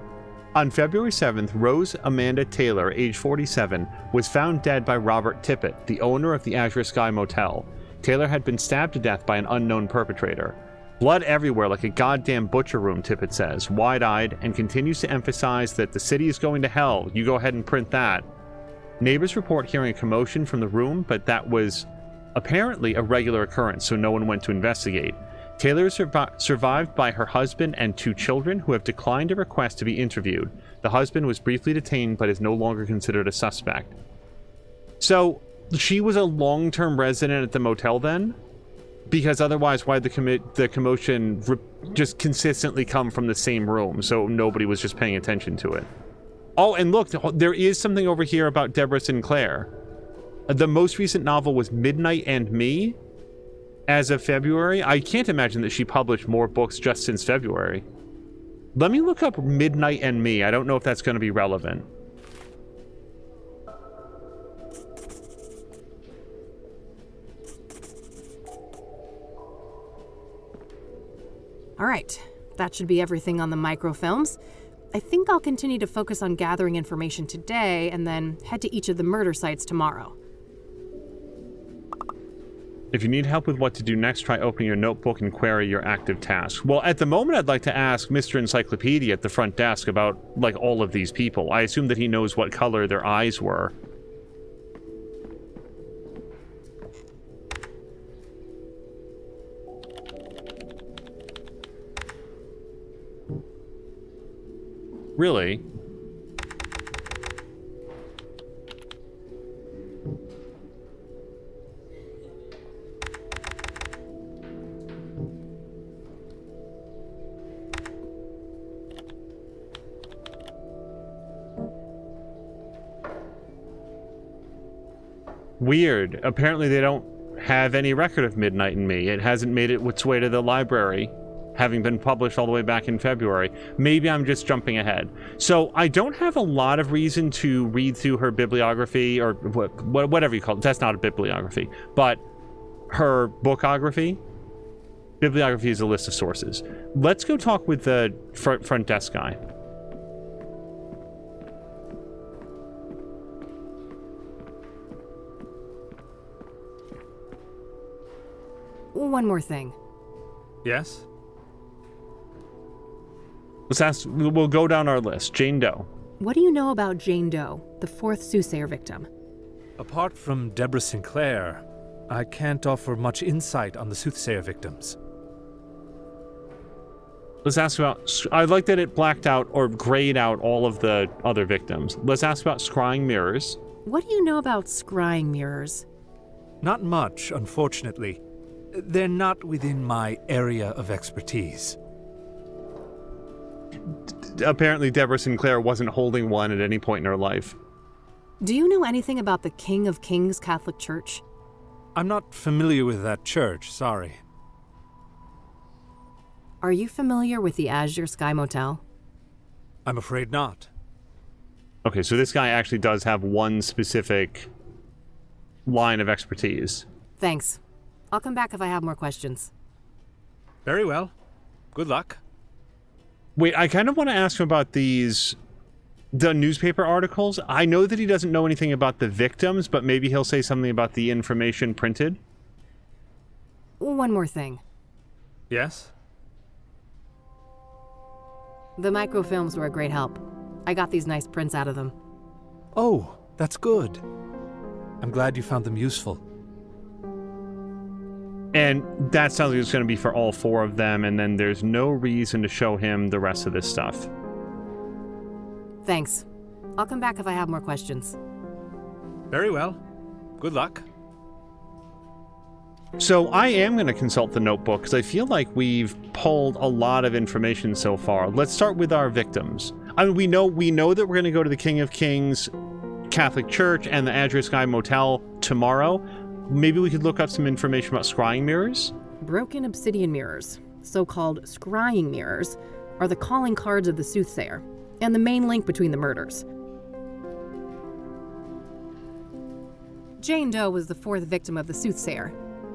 On February 7th, Rose Amanda Taylor, age 47, was found dead by Robert Tippett, the owner of the Azure Sky Motel. Taylor had been stabbed to death by an unknown perpetrator. Blood everywhere like a goddamn butcher room, Tippett says, wide-eyed, and continues to emphasize that the city is going to hell. You go ahead and print that. Neighbors report hearing a commotion from the room, but that was apparently a regular occurrence, so no one went to investigate. Taylor is survived by her husband and 2 children who have declined a request to be interviewed. The husband was briefly detained but is no longer considered a suspect. So, she was a long-term resident at the motel then? Because otherwise, why'd the commotion just consistently come from the same room, so nobody was just paying attention to it? Oh, and look, there is something over here about Deborah Sinclair. The most recent novel was Midnight and Me, as of February. I can't imagine that she published more books just since February. Let me look up Midnight and Me. I don't know if that's going to be relevant. All right, that should be everything on the microfilms. I think I'll continue to focus on gathering information today and then head to each of the murder sites tomorrow. If you need help with what to do next, try opening your notebook and query your active tasks. Well, at the moment, I'd like to ask Mr. Encyclopedia at the front desk about, like, all of these people. I assume that he knows what color their eyes were. Really? Weird. Apparently they don't have any record of Midnight and Me. It hasn't made its way to the library, having been published all the way back in February. Maybe I'm just jumping ahead. So I don't have a lot of reason to read through her bibliography, or whatever you call it. That's not a bibliography, but her bookography. Bibliography is a list of sources. Let's go talk with the front desk guy. One more thing. Yes? Let's ask, we'll go down our list. Jane Doe. What do you know about Jane Doe, the 4th soothsayer victim? Apart from Deborah Sinclair, I can't offer much insight on the soothsayer victims. Let's ask about... I like that it blacked out or grayed out all of the other victims. Let's ask about scrying mirrors. What do you know about scrying mirrors? Not much, unfortunately. They're not within my area of expertise. Apparently, Deborah Sinclair wasn't holding one at any point in her life. Do you know anything about the King of Kings Catholic Church? I'm not familiar with that church, sorry. Are you familiar with the Azure Sky Motel? I'm afraid not. Okay, so this guy actually does have one specific line of expertise. Thanks. I'll come back if I have more questions. Very well. Good luck. Wait, I kind of want to ask him about the newspaper articles. I know that he doesn't know anything about the victims, but maybe he'll say something about the information printed. One more thing. Yes? The microfilms were a great help. I got these nice prints out of them. Oh, that's good. I'm glad you found them useful. And that sounds like it's going to be for all four of them, and then there's no reason to show him the rest of this stuff. Thanks. I'll come back if I have more questions. Very well. Good luck. So I am going to consult the notebook, because I feel like we've pulled a lot of information so far. Let's start with our victims. I mean, we know that we're going to go to the King of Kings Catholic Church and the Azure Sky Motel tomorrow. Maybe we could look up some information about scrying mirrors? Broken obsidian mirrors, so-called scrying mirrors, are the calling cards of the soothsayer, and the main link between the murders. Jane Doe was the fourth victim of the soothsayer.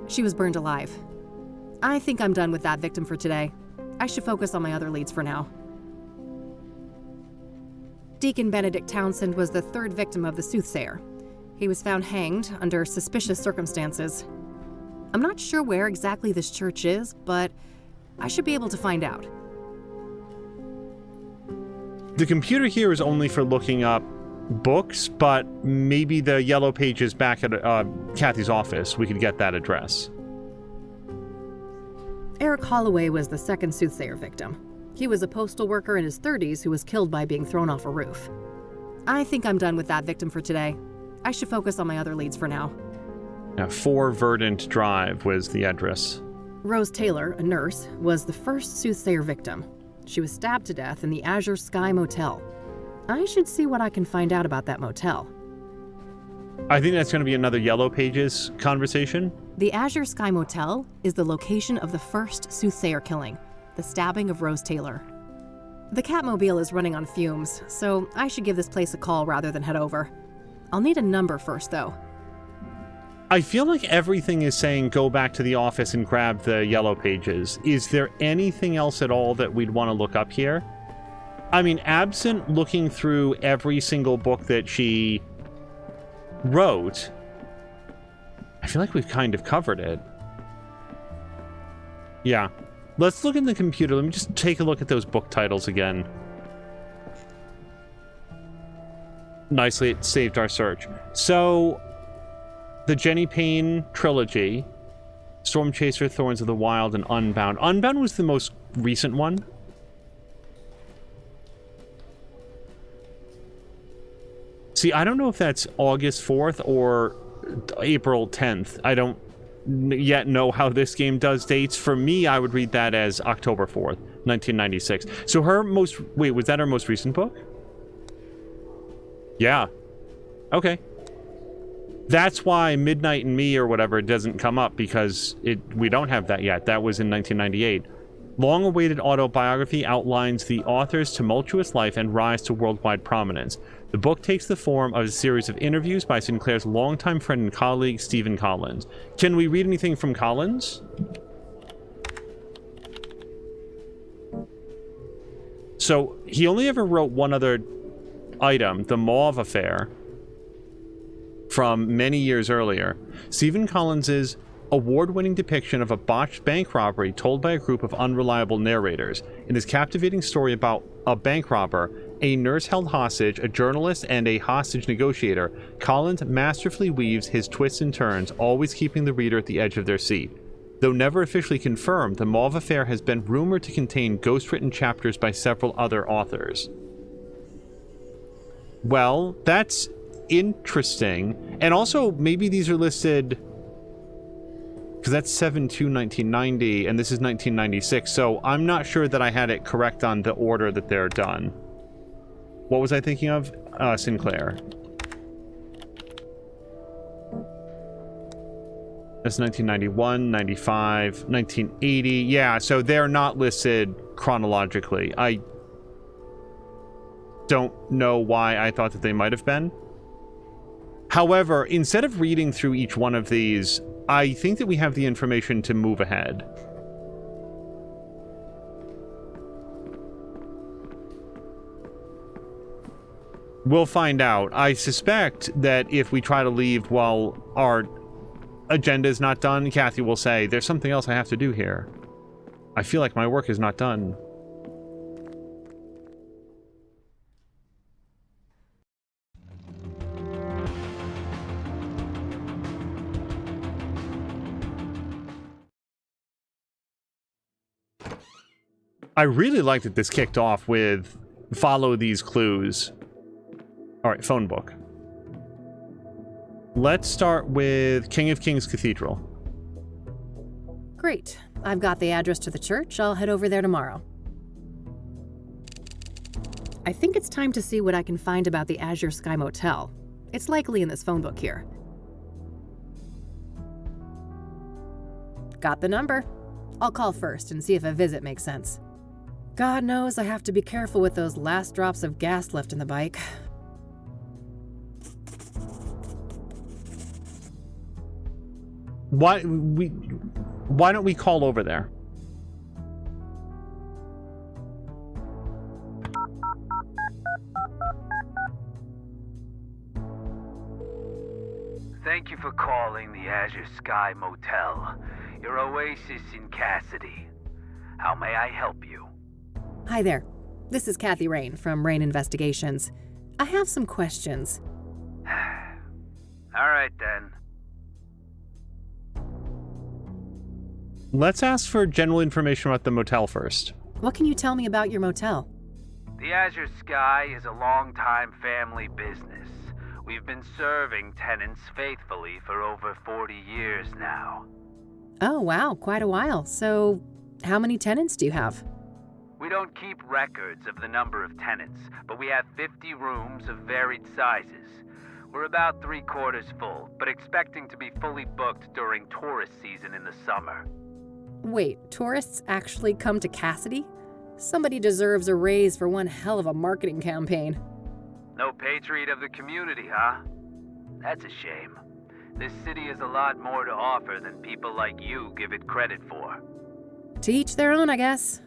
She was burned alive. I think I'm done with that victim for today. I should focus on my other leads for now. Deacon Benedict Townsend was the third victim of the soothsayer. He was found hanged under suspicious circumstances. I'm not sure where exactly this church is, but I should be able to find out. The computer here is only for looking up books, but maybe the yellow pages back at Kathy's office, we could get that address. Eric Holloway was the second soothsayer victim. He was a postal worker in his 30s who was killed by being thrown off a roof. I think I'm done with that victim for today. I should focus on my other leads for now. 4 Verdant Drive was the address. Rose Taylor, a nurse, was the first soothsayer victim. She was stabbed to death in the Azure Sky Motel. I should see what I can find out about that motel. I think that's going to be another Yellow Pages conversation. The Azure Sky Motel is the location of the first soothsayer killing, the stabbing of Rose Taylor. The Catmobile is running on fumes, so I should give this place a call rather than head over. I'll need a number first, though. I feel like everything is saying go back to the office and grab the Yellow Pages. Is there anything else at all that we'd want to look up here? I mean, absent looking through every single book that she wrote, I feel like we've kind of covered it. Yeah. Let's look in the computer. Let me just take a look at those book titles again. Nicely, it saved our search. So, the Jenny Payne trilogy, Storm Chaser, Thorns of the Wild, and Unbound. Unbound was the most recent one. See, I don't know if that's August 4th or April 10th. I don't yet know how this game does dates. For me, I would read that as October 4th, 1996. So wait, was that her most recent book? Yeah. Okay. That's why Midnight and Me or whatever doesn't come up, because we don't have that yet. That was in 1998. Long-awaited autobiography outlines the author's tumultuous life and rise to worldwide prominence. The book takes the form of a series of interviews by Sinclair's longtime friend and colleague, Stephen Collins. Can we read anything from Collins? So, he only ever wrote one other item, The Mauve Affair, from many years earlier. Stephen Collins's award-winning depiction of a botched bank robbery told by a group of unreliable narrators. In this captivating story about a bank robber, a nurse held hostage, a journalist, and a hostage negotiator, Collins masterfully weaves his twists and turns, always keeping the reader at the edge of their seat. Though never officially confirmed, The Mauve Affair has been rumored to contain ghost-written chapters by several other authors. Well, that's interesting. And also, maybe these are listed Because that's 7/2/1990, and this is 1996, so I'm not sure that I had it correct on the order that they're done. What was I thinking of? Sinclair. That's 1991, 95, 1980. Yeah, so they're not listed chronologically. I don't know why I thought that they might have been. However, instead of reading through each one of these, I think that we have the information to move ahead. We'll find out. I suspect that if we try to leave while our agenda is not done, Kathy will say, there's something else I have to do here. I feel like my work is not done. I really like that this kicked off with follow these clues. All right, phone book. Let's start with King of Kings Cathedral. Great. I've got the address to the church. I'll head over there tomorrow. I think it's time to see what I can find about the Azure Sky Motel. It's likely in this phone book here. Got the number. I'll call first and see if a visit makes sense. God knows I have to be careful with those last drops of gas left in the bike. Why don't we call over there? Thank you for calling the Azure Sky Motel, your oasis in Kassidy. How may I help you? Hi there. This is Kathy Rain from Rain Investigations. I have some questions. All right, then. Let's ask for general information about the motel first. What can you tell me about your motel? The Azure Sky is a long-time family business. We've been serving tenants faithfully for over 40 years now. Oh, wow, quite a while. So, how many tenants do you have? We don't keep records of the number of tenants, but we have 50 rooms of varied sizes. We're about 3/4 full, but expecting to be fully booked during tourist season in the summer. Wait, tourists actually come to Kassidy? Somebody deserves a raise for one hell of a marketing campaign. No patriot of the community, huh? That's a shame. This city has a lot more to offer than people like you give it credit for. To each their own, I guess.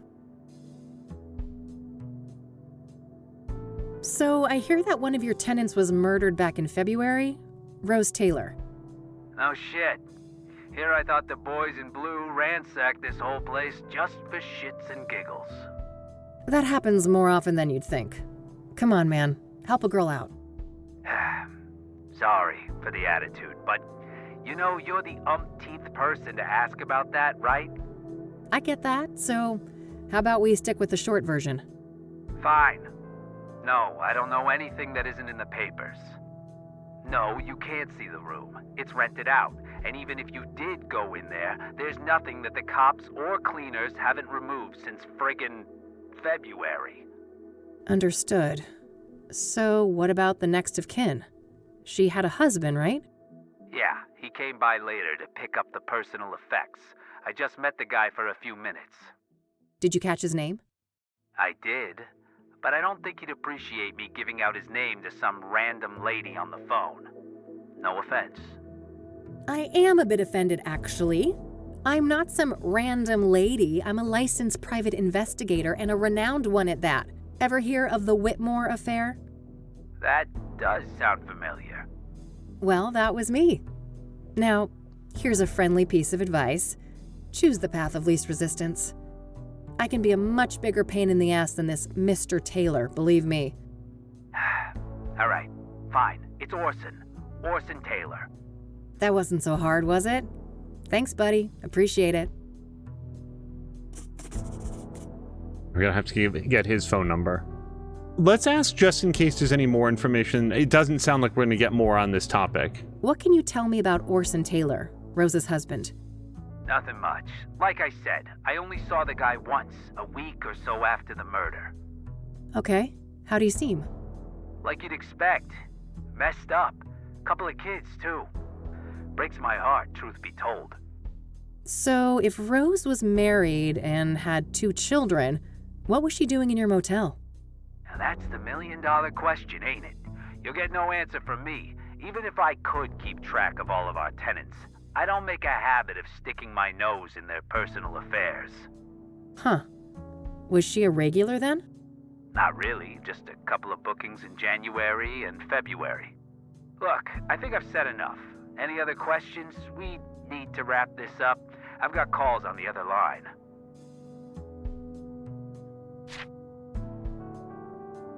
So, I hear that one of your tenants was murdered back in February? Rose Taylor. No shit. Here I thought the boys in blue ransacked this whole place just for shits and giggles. That happens more often than you'd think. Come on, man. Help a girl out. Sorry for the attitude, but you know you're the umpteenth person to ask about that, right? I get that, so how about we stick with the short version? Fine. No, I don't know anything that isn't in the papers. No, you can't see the room. It's rented out. And even if you did go in there, there's nothing that the cops or cleaners haven't removed since friggin' February. Understood. So what about the next of kin? She had a husband, right? Yeah, he came by later to pick up the personal effects. I just met the guy for a few minutes. Did you catch his name? I did, but I don't think he'd appreciate me giving out his name to some random lady on the phone. No offense. I am a bit offended, actually. I'm not some random lady. I'm a licensed private investigator and a renowned one at that. Ever hear of the Whitmore affair? That does sound familiar. Well, that was me. Now, here's a friendly piece of advice. Choose the path of least resistance. I can be a much bigger pain in the ass than this Mr. Taylor, believe me. All right, fine. It's Orson. Orson Taylor. That wasn't so hard, was it? Thanks, buddy. Appreciate it. We're gonna have to get his phone number. Let's ask just in case there's any more information. It doesn't sound like we're gonna get more on this topic. What can you tell me about Orson Taylor, Rose's husband? Nothing much. Like I said, I only saw the guy once, a week or so after the murder. Okay, how do you seem? Like you'd expect. Messed up. Couple of kids, too. Breaks my heart, truth be told. So, if Rose was married and had 2 children, what was she doing in your motel? Now that's the million-dollar question, ain't it? You'll get no answer from me. Even if I could keep track of all of our tenants, I don't make a habit of sticking my nose in their personal affairs. Huh. Was she a regular then? Not really, just a couple of bookings in January and February. Look, I think I've said enough. Any other questions? We need to wrap this up. I've got calls on the other line.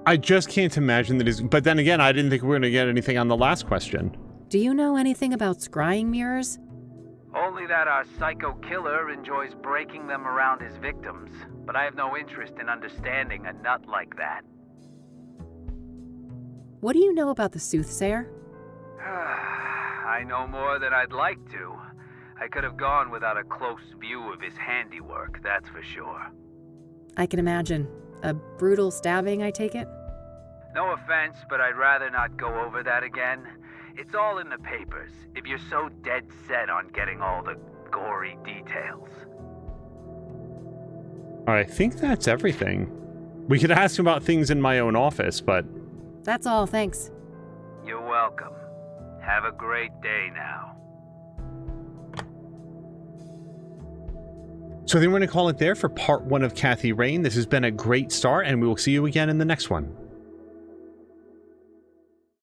I just can't imagine that is. But then again, I didn't think we were going to get anything on the last question. Do you know anything about scrying mirrors? Only that our psycho killer enjoys breaking them around his victims, but I have no interest in understanding a nut like that. What do you know about the soothsayer? I know more than I'd like to. I could have gone without a close view of his handiwork, that's for sure. I can imagine. A brutal stabbing, I take it? No offense, but I'd rather not go over that again. It's all in the papers, if you're so dead set on getting all the gory details. I think that's everything. We could ask him about things in my own office, but... That's all, thanks. You're welcome. Have a great day now. So I think we're going to call it there for part 1 of Kathy Rain. This has been a great start, and we will see you again in the next one.